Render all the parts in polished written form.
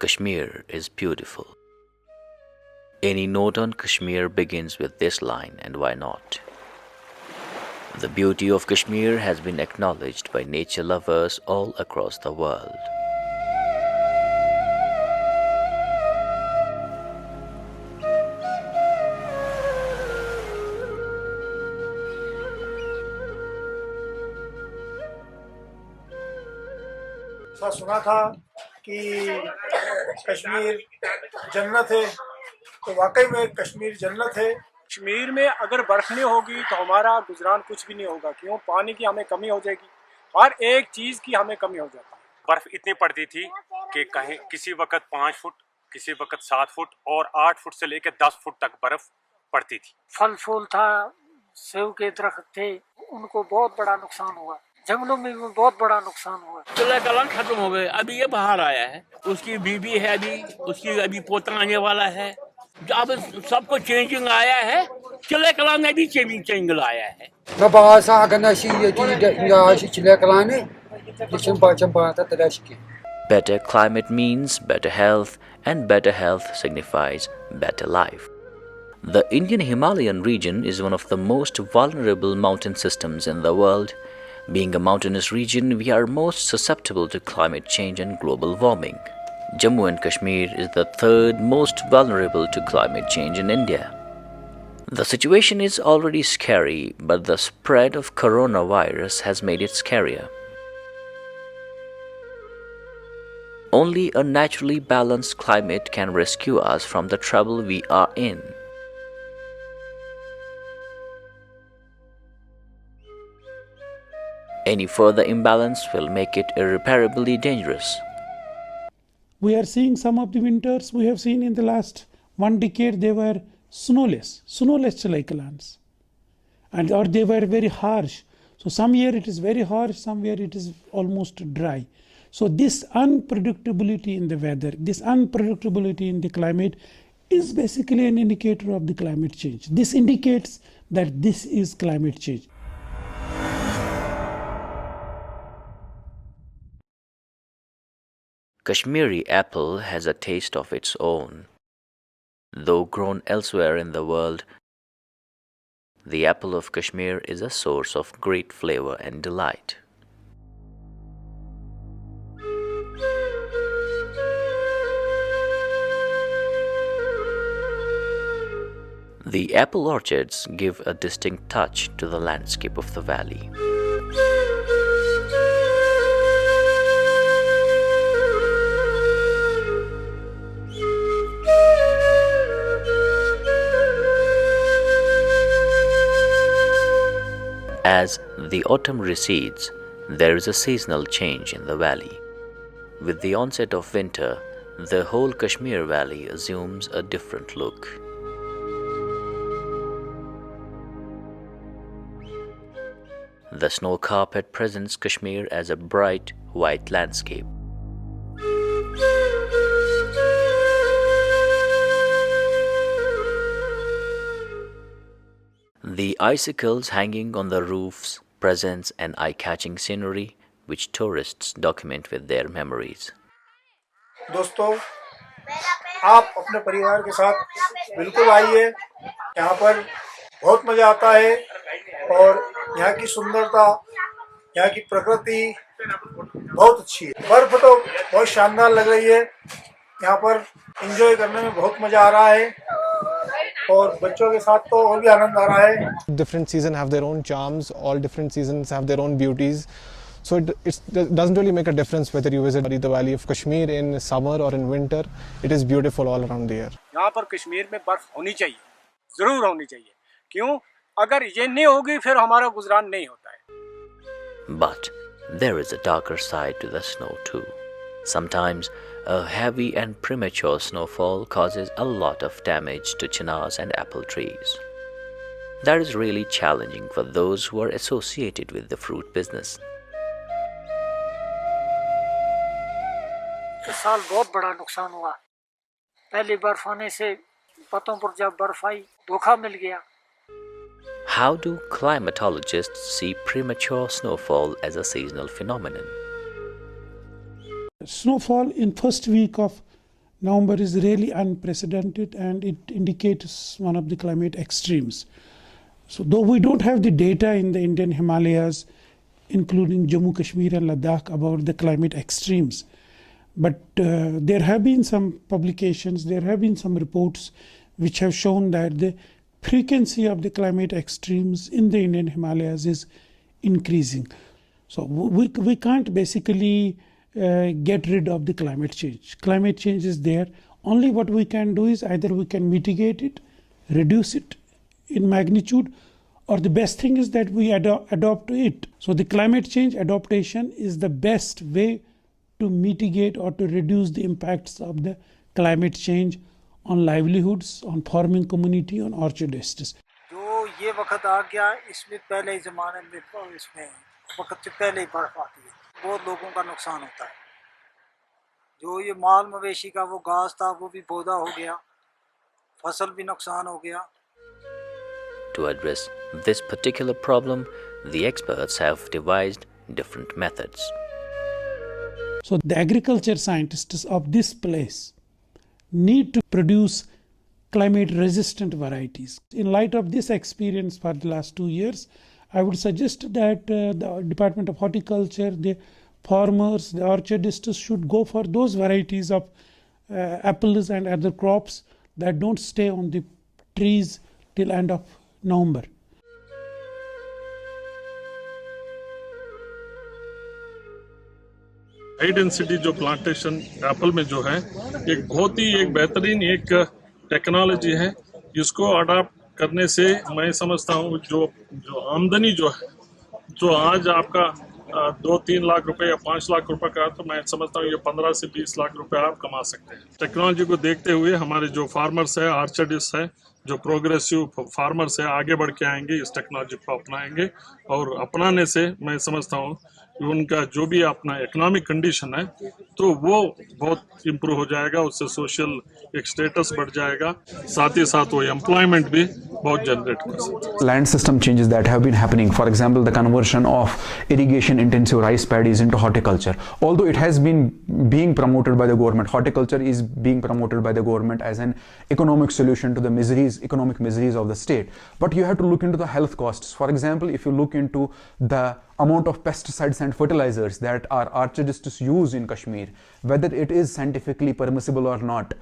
Kashmir is beautiful. Any note on Kashmir begins with this line, and why not? The beauty of Kashmir has been acknowledged by nature lovers all across the world. ऐसा सुना था कि कश्मीर जन्नत है, तो वाकई में कश्मीर जन्नत है। कश्मीर में अगर बर्फ नहीं होगी तो हमारा गुजरान कुछ भी नहीं होगा। क्यों? पानी की हमें कमी हो जाएगी, हर एक चीज की हमें कमी हो जाती है। बर्फ इतनी पड़ती थी कि कहीं किसी वक्त 5 फुट, किसी वक्त 7 फुट और 8 फुट से लेकर 10 फुट तक बर्फ पड़ती थी। फल फूल था, सेब के दरख्त थे, उनको बहुत बड़ा नुकसान हुआ। जंगलों में भी बहुत बड़ा नुकसान हुआ। चिल्ला कलां खत्म हो गए, अभी ये बाहर आया है, उसकी बीबी है, उसकी अभी पोता आने वाला है। अब सबको चेंजिंग आया है, चिल्ला कलां में भी चेंजिंग आया है। Better climate means better health, and better health signifies better life. The Indian Himalayan region is one of the most vulnerable mountain systems in the world. Being a mountainous region, we are most susceptible to climate change and global warming. Jammu and Kashmir is the third most vulnerable to climate change in India. The situation is already scary, but the spread of coronavirus has made it scarier. Only a naturally balanced climate can rescue us from the trouble we are in. Any further imbalance will make it irreparably dangerous. We are seeing some of the winters we have seen in the last 1 decade, they were snowless Chalaikalaans, and or they were very harsh. So some year it is very harsh, some year it is almost dry. So this unpredictability in the weather, this unpredictability in the climate is basically an indicator of the climate change. This indicates that this is climate change. Kashmiri apple has a taste of its own. Though grown elsewhere in the world, the apple of Kashmir is a source of great flavor and delight. The apple orchards give a distinct touch to the landscape of the valley. As the autumn recedes, there is a seasonal change in the valley. With the onset of winter, the whole Kashmir valley assumes a different look. The snow carpet presents Kashmir as a bright white landscape. The icicles hanging on the roofs presents an eye-catching scenery which tourists document with their memories. दोस्तों, आप अपने परिवार के साथ बिल्कुल आइए, यहाँ पर बहुत मजा आता है और यहाँ की सुंदरता, यहाँ की प्रकृति बहुत अच्छी है। बर्फ तो बहुत शानदार लग रही है, यहाँ पर एंजॉय करने में बहुत मजा आ रहा है और बच्चों के साथ तो और भी आनंद आ रहा है। Different seasons have their own charms, all different seasons have their own beauties. So it doesn't really make a difference whether you visit the Valley of Kashmir in summer or in winter. It is beautiful all around the year. यहाँ पर कश्मीर में बर्फ होनी चाहिए, जरूर होनी चाहिए। क्यों? अगर ये नहीं होगी फिर हमारा गुजरान नहीं होता है। But there is a darker side to the snow too. Sometimes a heavy and premature snowfall causes a lot of damage to chinars and apple trees. That is really challenging for those who are associated with the fruit business. इस साल बहुत बड़ा नुकसान हुआ। पहली बर्फ आने से पत्तों पर जब बर्फ आई, धोखा मिल गया। How do climatologists see premature snowfall as a seasonal phenomenon? Snowfall in first week of November is really unprecedented and it indicates one of the climate extremes. So though we don't have the data in the Indian Himalayas, including Jammu, Kashmir and Ladakh about the climate extremes, but there have been some publications, there have been some reports which have shown that the frequency of the climate extremes in the Indian Himalayas is increasing. So we can't basically get rid of the climate change. Climate change is there. Only what we can do is either we can mitigate it, reduce it in magnitude, or the best thing is that we adopt to it. So the climate change adaptation is the best way to mitigate or to reduce the impacts of the climate change on livelihoods, on farming community, on orchardists. जो ये वक्त आ गया इसमें पहले ज़माने में इसमें वक्त से पहले ही बर्फ आती है, बहुत लोगों का नुकसान होता है। जो ये माल मवेशी का वो घास था वो भी बौदा हो गया, फसल भी नुकसान हो गया। To address this particular problem, the experts have devised different methods. So the agriculture scientists of this place need to produce climate resistant varieties. In light of this experience for the last 2 years, I would suggest that the Department of Horticulture, the farmers, the orchardists should go for those varieties of apples and other crops that don't stay on the trees till end of November. High density जो plantation Apple में जो है एक बहुत ही एक बेहतरीन एक technology है, जिसको अडाप्ट करने से मैं समझता हूँ जो आमदनी जो है, जो आज आपका 2-3 लाख रुपए या 5 लाख रुपए का, तो मैं समझता हूँ ये 15 से 20 लाख रुपए आप कमा सकते हैं। टेक्नोलॉजी को देखते हुए हमारे जो फार्मर्स है, आर्चर्डिस्ट है, जो प्रोग्रेसिव फार्मर्स है, आगे बढ़ के आएंगे, इस टेक्नोलॉजी को अपनाएंगे और अपनाने से मैं समझता हूँ उनका जो भी अपना इकोनॉमिक कंडीशन है तो वो बहुत इम्प्रूव हो जाएगा, उससे सोशल एक स्टेटस बढ़ जाएगा, साथ ही साथ वो एम्प्लॉयमेंट भी बहुत जनरेट कर सकते हैं। Land system changes that have been happening, for example the conversion of irrigation intensive rice paddies into horticulture, although it has been being promoted by the government, horticulture is being promoted by the government as an economic solution to the economic miseries of the state, but you have to look into the health costs. For example, if you look into the amount of pesticides and fertilizers that our orchardists use in Kashmir, whether it is scientifically permissible or not,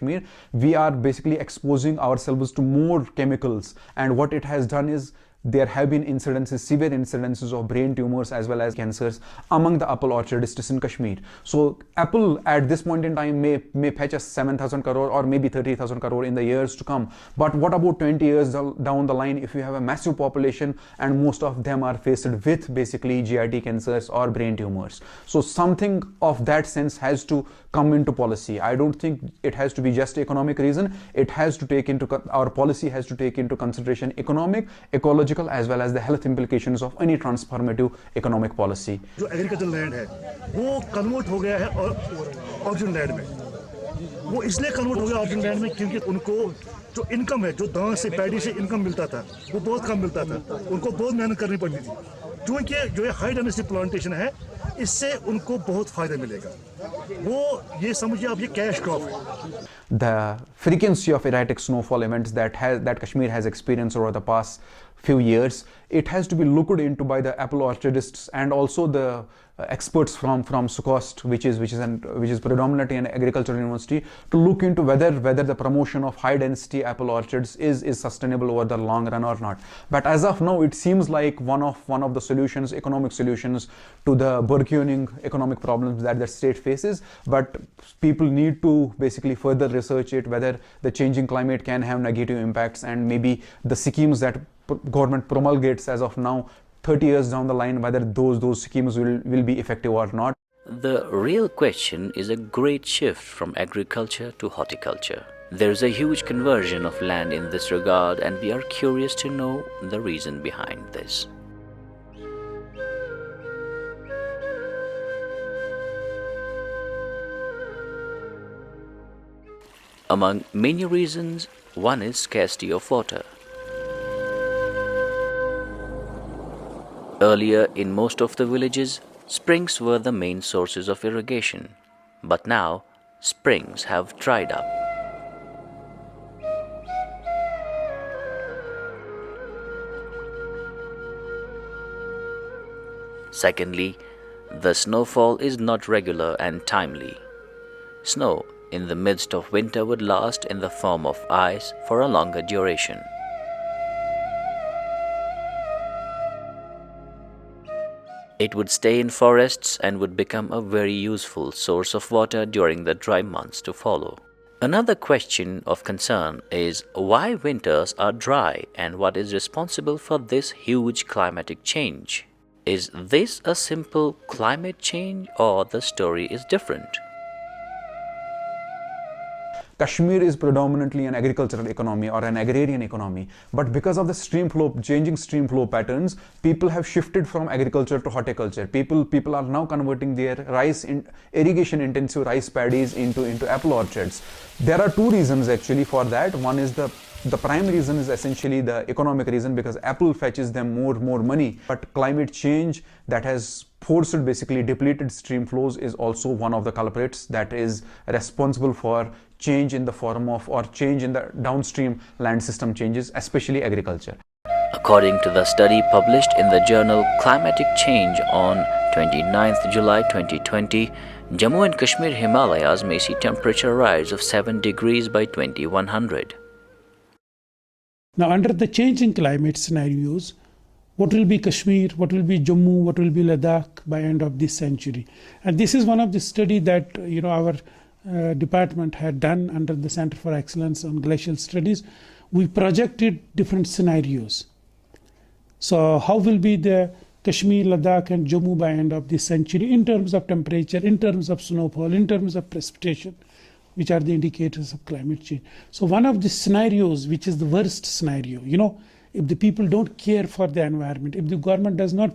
we are basically exposing ourselves to more chemicals, and what it has done is there have been incidences, severe incidences of brain tumors as well as cancers among the apple orchardists in Kashmir. So apple at this point in time may fetch us 7,000 crore or maybe 30,000 crore in the years to come. But what about 20 years down the line if you have a massive population and most of them are faced with basically GIT cancers or brain tumors? So something of that sense has to come into policy. I don't think it has to be just economic reason. It has to take into, our policy has to take into consideration economic, ecological as well as the health implications of any transformative economic policy. जो agriculture land है वो convert हो गया है oxygen land में, वो इसलिए convert हो गया ऑक्सीजन लैंड में क्योंकि उनको जो इनकम है, जो दान से पैडी से इनकम मिलता था वो बहुत कम मिलता था, उनको बहुत मेहनत करनी पड़ती थी। क्योंकि जो हाई डेंसिटी प्लांटेशन है इससे उनको बहुत फायदा मिलेगा, वो ये समझिए आप ये कैश क्रॉप है। The frequency of erratic snowfall events that Kashmir has experienced over the past few years, it has to be looked into by the apple orchardists and also the experts from SUKOST, which is predominantly an agricultural university, to look into whether the promotion of high density apple orchards is sustainable over the long run or not. But as of now, it seems like one of the solutions, economic solutions to the burgeoning economic problems that the state faces. But people need to basically further research it, whether the changing climate can have negative impacts, and maybe the schemes that government promulgates as of now 30 years down the line, whether those schemes will be effective or not. The real question is a great shift from agriculture to horticulture. There is a huge conversion of land in this regard, and we are curious to know the reason behind this. Among many reasons, one is scarcity of water. Earlier, in most of the villages, springs were the main sources of irrigation. But now, springs have dried up. Secondly, the snowfall is not regular and timely. Snow in the midst of winter would last in the form of ice for a longer duration. It would stay in forests and would become a very useful source of water during the dry months to follow. Another question of concern is why winters are dry and what is responsible for this huge climatic change. Is this a simple climate change or the story is different? Kashmir is predominantly an agricultural economy or an agrarian economy, but because of the changing stream flow patterns, people have shifted from agriculture to horticulture. People are now converting their irrigation intensive rice paddies into apple orchards. There are two reasons actually for that. One is the prime reason is essentially the economic reason, because apple fetches them more money. But climate change that has forced basically depleted stream flows is also one of the culprits that is responsible for change in the form of or change in the downstream land system changes, especially agriculture. According to the study published in the journal Climatic Change on 29th July 2020, Jammu and Kashmir Himalayas may see temperature rise of 7 degrees by 2100. Now, under the changing climate scenarios, what will be Kashmir, what will be Jammu, what will be Ladakh by end of this century? And this is one of the study that our department had done under the Center for Excellence on Glacial Studies. We projected different scenarios. So how will be the Kashmir, Ladakh and Jammu by end of this century in terms of temperature, in terms of snowfall, in terms of precipitation, which are the indicators of climate change. So one of the scenarios, which is the worst scenario, if the people don't care for the environment, if the government does not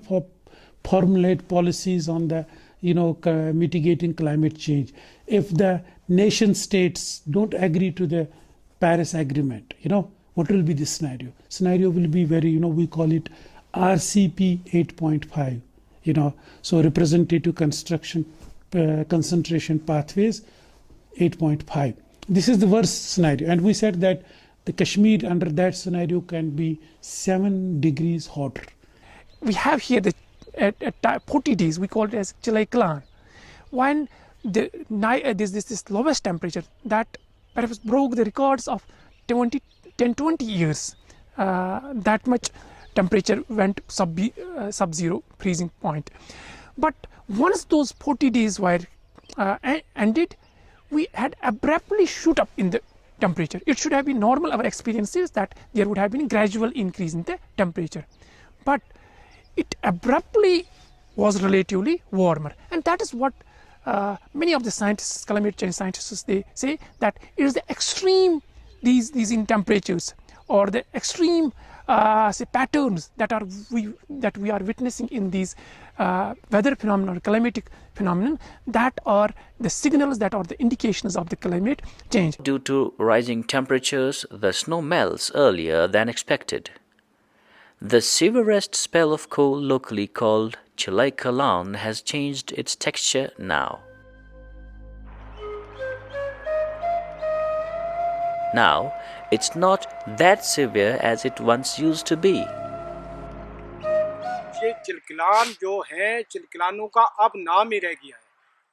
formulate policies on the mitigating climate change, if the nation states don't agree to the Paris Agreement, what will be the scenario? Scenario will be very, we call it RCP 8.5, so representative construction concentration pathways 8.5. This is the worst scenario, and we said that the Kashmir under that scenario can be 7 degrees hotter. We have here at 40 days, we call it as Chilai Kalan, when this lowest temperature that perhaps broke the records of 20 years. That much temperature went sub-zero freezing point. But once those 40 days were ended, we had abruptly shoot up in the temperature. It should have been normal. Our experience is that there would have been a gradual increase in the temperature, but it abruptly was relatively warmer, and that is what many of the scientists, climate change scientists, they say that it is the extreme these in temperatures or the extreme say patterns that we are witnessing in these weather phenomena or climatic phenomenon that are the signals, that are the indications of the climate change. Due to rising temperatures, the snow melts earlier than expected. The severest spell of cold, locally called Chilai Kalan, has changed its texture now. Now, it's not that severe as it once used to be. ये चिलकलान जो है, चिलकलानों का अब नाम ही रह गया है,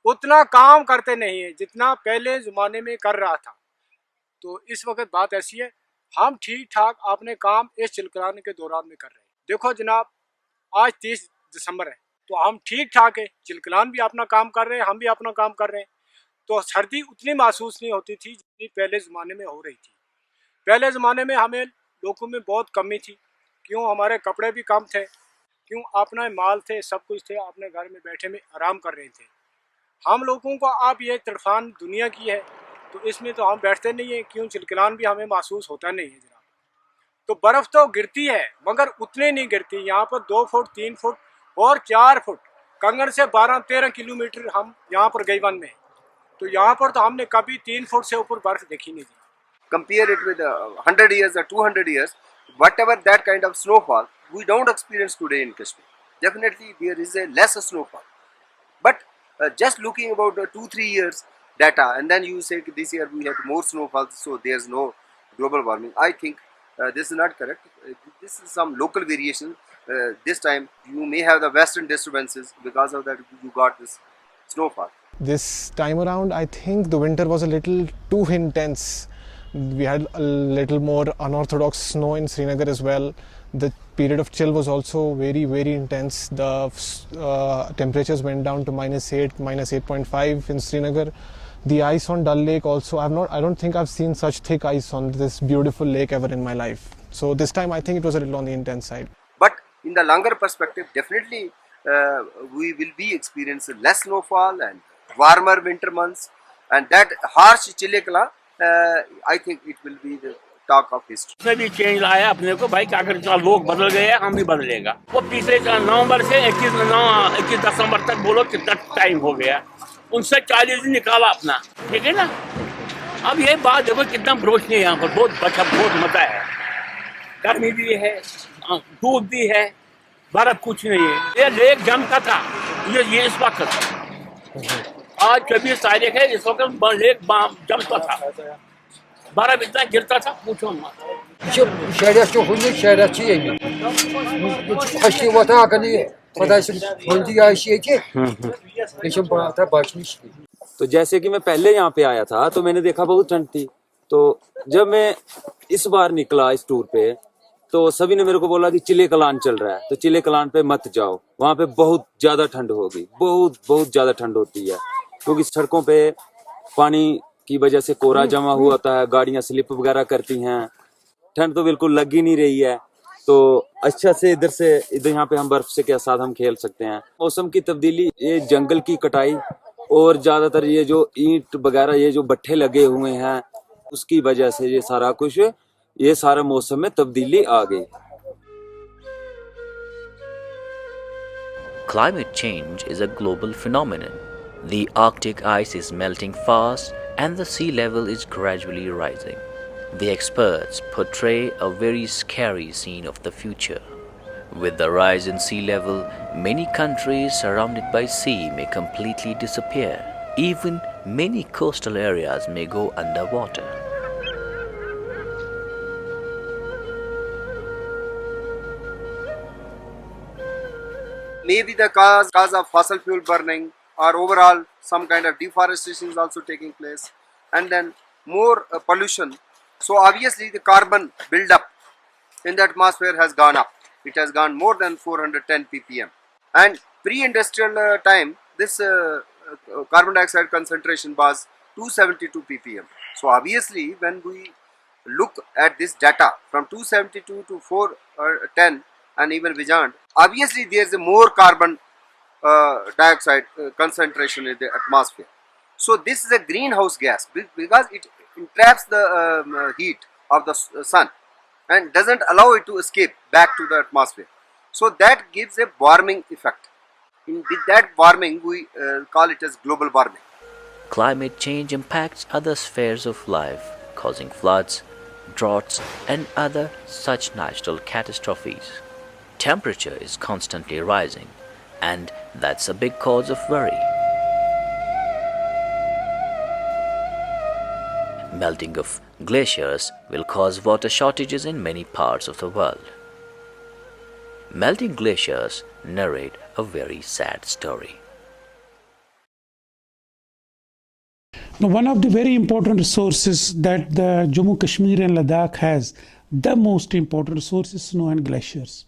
उतना काम करते नहीं है जितना पहले ज़माने में कर रहा था। तो इस वक्त बात ऐसी है, हम ठीक ठाक अपने काम इस चिलकलान के दौरान में कर रहे हैं। देखो जनाब, आज 30 दिसंबर है, तो हम ठीक ठाक है, चिलकलान भी अपना काम कर रहे हैं, हम भी अपना काम कर रहे हैं। तो सर्दी उतनी महसूस नहीं होती थी जितनी पहले ज़माने में हो रही थी। पहले ज़माने में हमें लोगों में बहुत कमी थी, क्यों हमारे कपड़े भी कम थे, क्यों अपना माल थे, सब कुछ थे, अपने घर में बैठे में आराम कर रहे थे। हम लोगों को अब ये तड़फान दुनिया की है, तो इसमें तो हम बैठते नहीं हैं, क्यों चिलकलान भी हमें महसूस होता नहीं है जनाब। तो बर्फ़ तो गिरती है मगर उतने नहीं गिरती, यहाँ पर 2 फुट 3 फुट और 4 फुट, कंगन से 12-13 किलोमीटर हम यहाँ पर गईवन में, तो यहाँ पर तो हमने कभी 3 फुट से ऊपर बर्फ़ देखी नहीं थी। Compare it with 100 years or 200 years, whatever that kind of snowfall, we don't experience today in Kashmir. Definitely there is a less snowfall. But just looking about 2-3 years, data, and then you say this year we had more snowfall, so there's no global warming. I think this is not correct. This is some local variation. This time you may have the western disturbances, because of that you got this snowfall. This time around, I think the winter was a little too intense. We had a little more unorthodox snow in Srinagar as well. The period of chill was also very, very intense. The temperatures went down to -8, -8.5 in Srinagar. The ice on Dal Lake also, I don't think I've seen such thick ice on this beautiful lake ever in my life. So this time I think it was a little on the intense side. But in the longer perspective, definitely we will be experiencing less snowfall and warmer winter months, and that harsh Chile-Kala, I think it will be the talk of history. उसने भी change लाया अपने को, भाई क्या करें, चलो लोग बदल गए हैं, हम भी बदलेगा। वो पिछले नवंबर से 21 दिसंबर तक बोलो कितना टाइम हो गया, उनसे 40 दिन निकाला अपना, ठीक है ना। अब ये बात देखो कितना रोशनी है यहाँ पर, बहुत मजा है, गर्मी भी है, धूप भी है, बर्फ कुछ नहीं है। ये लेक जमता था, ये इस वक्त आज 24 तारीख है, इस वक्त लेक जमता था, बर्फ इतना गिरता था पूछो मत। şeriat çok ünlü, şeriatçıyım. Haçlı vatan hakkını Fadaysın Hondi Ayşe ki लेकिन बात है बारिश की। तो जैसे कि मैं पहले यहाँ पे आया था तो मैंने देखा बहुत ठंड थी, तो जब मैं इस बार निकला इस टूर पे तो सभी ने मेरे को बोला कि चिले कलान चल रहा है, तो चिले कलान पे मत जाओ, वहाँ पे बहुत ज्यादा ठंड होगी, बहुत ज्यादा ठंड होती है, क्योंकि सड़कों पे पानी की वजह से कोहरा जमा हुआ होता है, गाड़ियां स्लिप वगैरह करती हैं, ठंड तो बिल्कुल लग ही नहीं रही है। तो अच्छा से इधर यहाँ पे हम बर्फ से के साथ हम खेल सकते हैं। मौसम की तब्दीली, ये जंगल की कटाई और ज्यादातर ये जो ईंट वगैरह ये जो भट्ठे लगे हुए हैं उसकी वजह से ये सारा कुछ, ये सारा मौसम में तब्दीली आ गई। Climate change is a global phenomenon. The Arctic ice is melting fast and the sea level is gradually rising. The experts portray a very scary scene of the future. With the rise in sea level, many countries surrounded by sea may completely disappear. Even many coastal areas may go underwater. Maybe the cause of fossil fuel burning, or overall some kind of deforestation is also taking place, and then more pollution. So obviously the carbon buildup in the atmosphere has gone up. It has gone more than 410 ppm. And pre-industrial time, this carbon dioxide concentration was 272 ppm. So obviously when we look at this data from 272 to 410 and even beyond, obviously there is a more carbon dioxide concentration in the atmosphere. So this is a greenhouse gas because it traps the heat of the sun and doesn't allow it to escape back to the atmosphere. So that gives a warming effect. With that warming, we call it as global warming. Climate change impacts other spheres of life, causing floods, droughts, and other such natural catastrophes. Temperature is constantly rising, and that's a big cause of worry. Melting of glaciers will cause water shortages in many parts of the world. Melting glaciers narrate a very sad story. Now, one of the very important resources that the Jammu Kashmir and Ladakh has, the most important resource is snow and glaciers.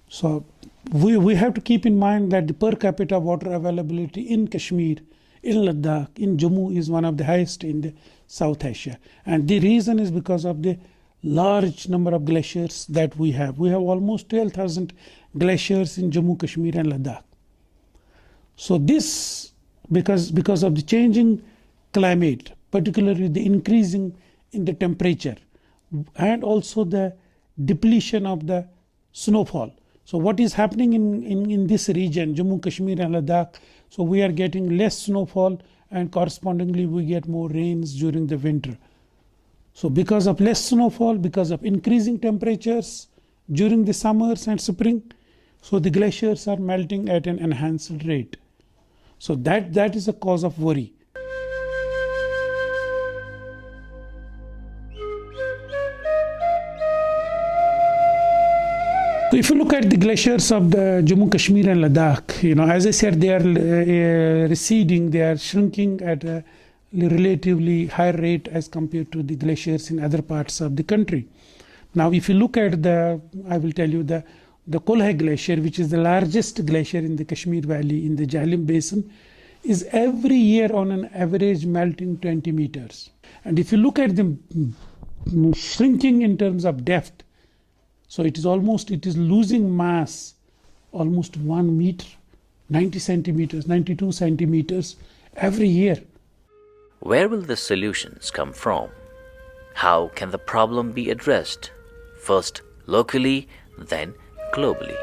So we have to keep in mind that the per capita water availability in Kashmir, in Ladakh, in Jammu is one of the highest in the South Asia. And the reason is because of the large number of glaciers that we have. We have almost 12,000 glaciers in Jammu, Kashmir and Ladakh. So this, because of the changing climate, particularly the increasing in the temperature and also the depletion of the snowfall. So what is happening in this region, Jammu, Kashmir and Ladakh, so we are getting less snowfall and correspondingly we get more rains during the winter. So because of less snowfall, because of increasing temperatures during the summers and spring, so the glaciers are melting at an enhanced rate. So that is a cause of worry. So if you look at the glaciers of the Jammu, Kashmir and Ladakh, as I said, they are receding, they are shrinking at a relatively higher rate as compared to the glaciers in other parts of the country. Now, if you look at I will tell you the Kolhai Glacier, which is the largest glacier in the Kashmir Valley in the Jhelum Basin, is every year on an average melting 20 meters. And if you look at them shrinking in terms of depth, so it is losing mass almost 1 meter, 90 centimeters, 92 centimeters every year. Where will the solutions come from? How can the problem be addressed? First locally, then globally.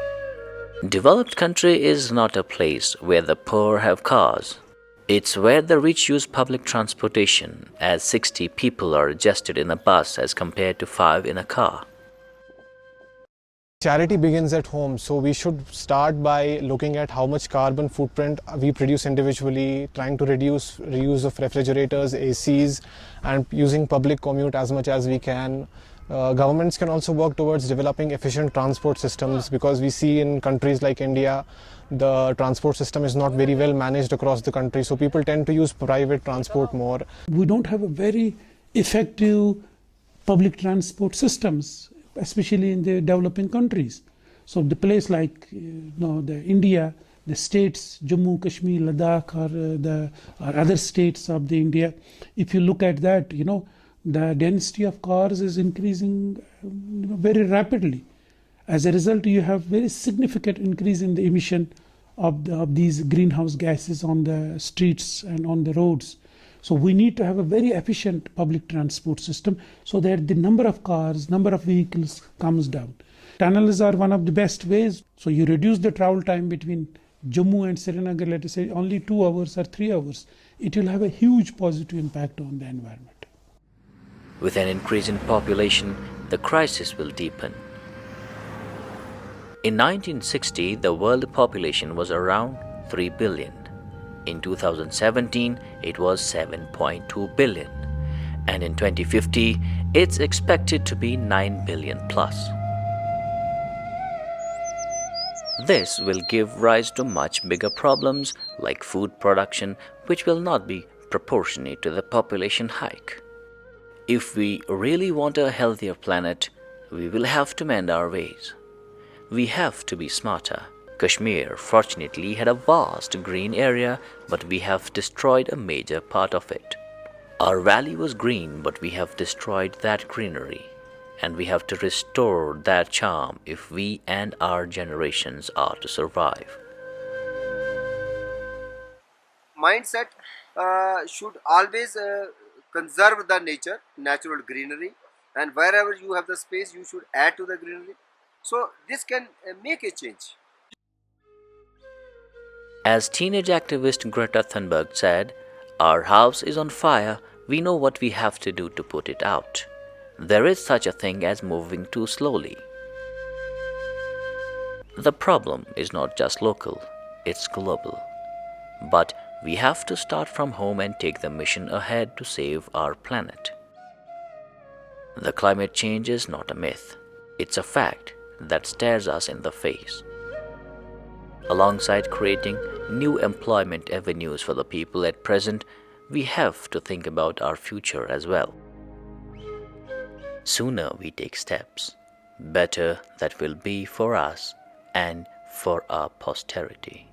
Developed country is not a place where the poor have cars. It's where the rich use public transportation, as 60 people are adjusted in a bus as compared to 5 in a car. Charity begins at home, so we should start by looking at how much carbon footprint we produce individually, trying to reduce reuse of refrigerators, ACs, and using public commute as much as we can. Governments can also work towards developing efficient transport systems, because we see in countries like India, the transport system is not very well managed across the country, so people tend to use private transport more. We don't have a very effective public transport systems, especially in the developing countries. So the place like the India, the states, Jammu, Kashmir, Ladakh, or other states of the India, if you look at that, the density of cars is increasing very rapidly. As a result, you have very significant increase in the emission of these greenhouse gases on the streets and on the roads. So we need to have a very efficient public transport system so that the number of cars, number of vehicles comes down. Tunnels are one of the best ways. So you reduce the travel time between Jammu and Srinagar, let us say only 2 hours or 3 hours. It will have a huge positive impact on the environment. With an increase in population, the crisis will deepen. In 1960, the world population was around 3 billion. In 2017, it was 7.2 billion. And in 2050, it's expected to be 9 billion plus. This will give rise to much bigger problems like food production, which will not be proportionate to the population hike. If we really want a healthier planet, we will have to mend our ways. We have to be smarter. Kashmir fortunately had a vast green area, but we have destroyed a major part of it. Our valley was green, but we have destroyed that greenery. And we have to restore that charm if we and our generations are to survive. Mindset should always conserve the natural greenery, and wherever you have the space, you should add to the greenery. So this can make a change. As teenage activist Greta Thunberg said, "Our house is on fire, we know what we have to do to put it out. There is such a thing as moving too slowly." The problem is not just local, it's global. But we have to start from home and take the mission ahead to save our planet. The climate change is not a myth, it's a fact that stares us in the face. Alongside creating new employment avenues for the people at present, we have to think about our future as well. Sooner we take steps, better that will be for us and for our posterity.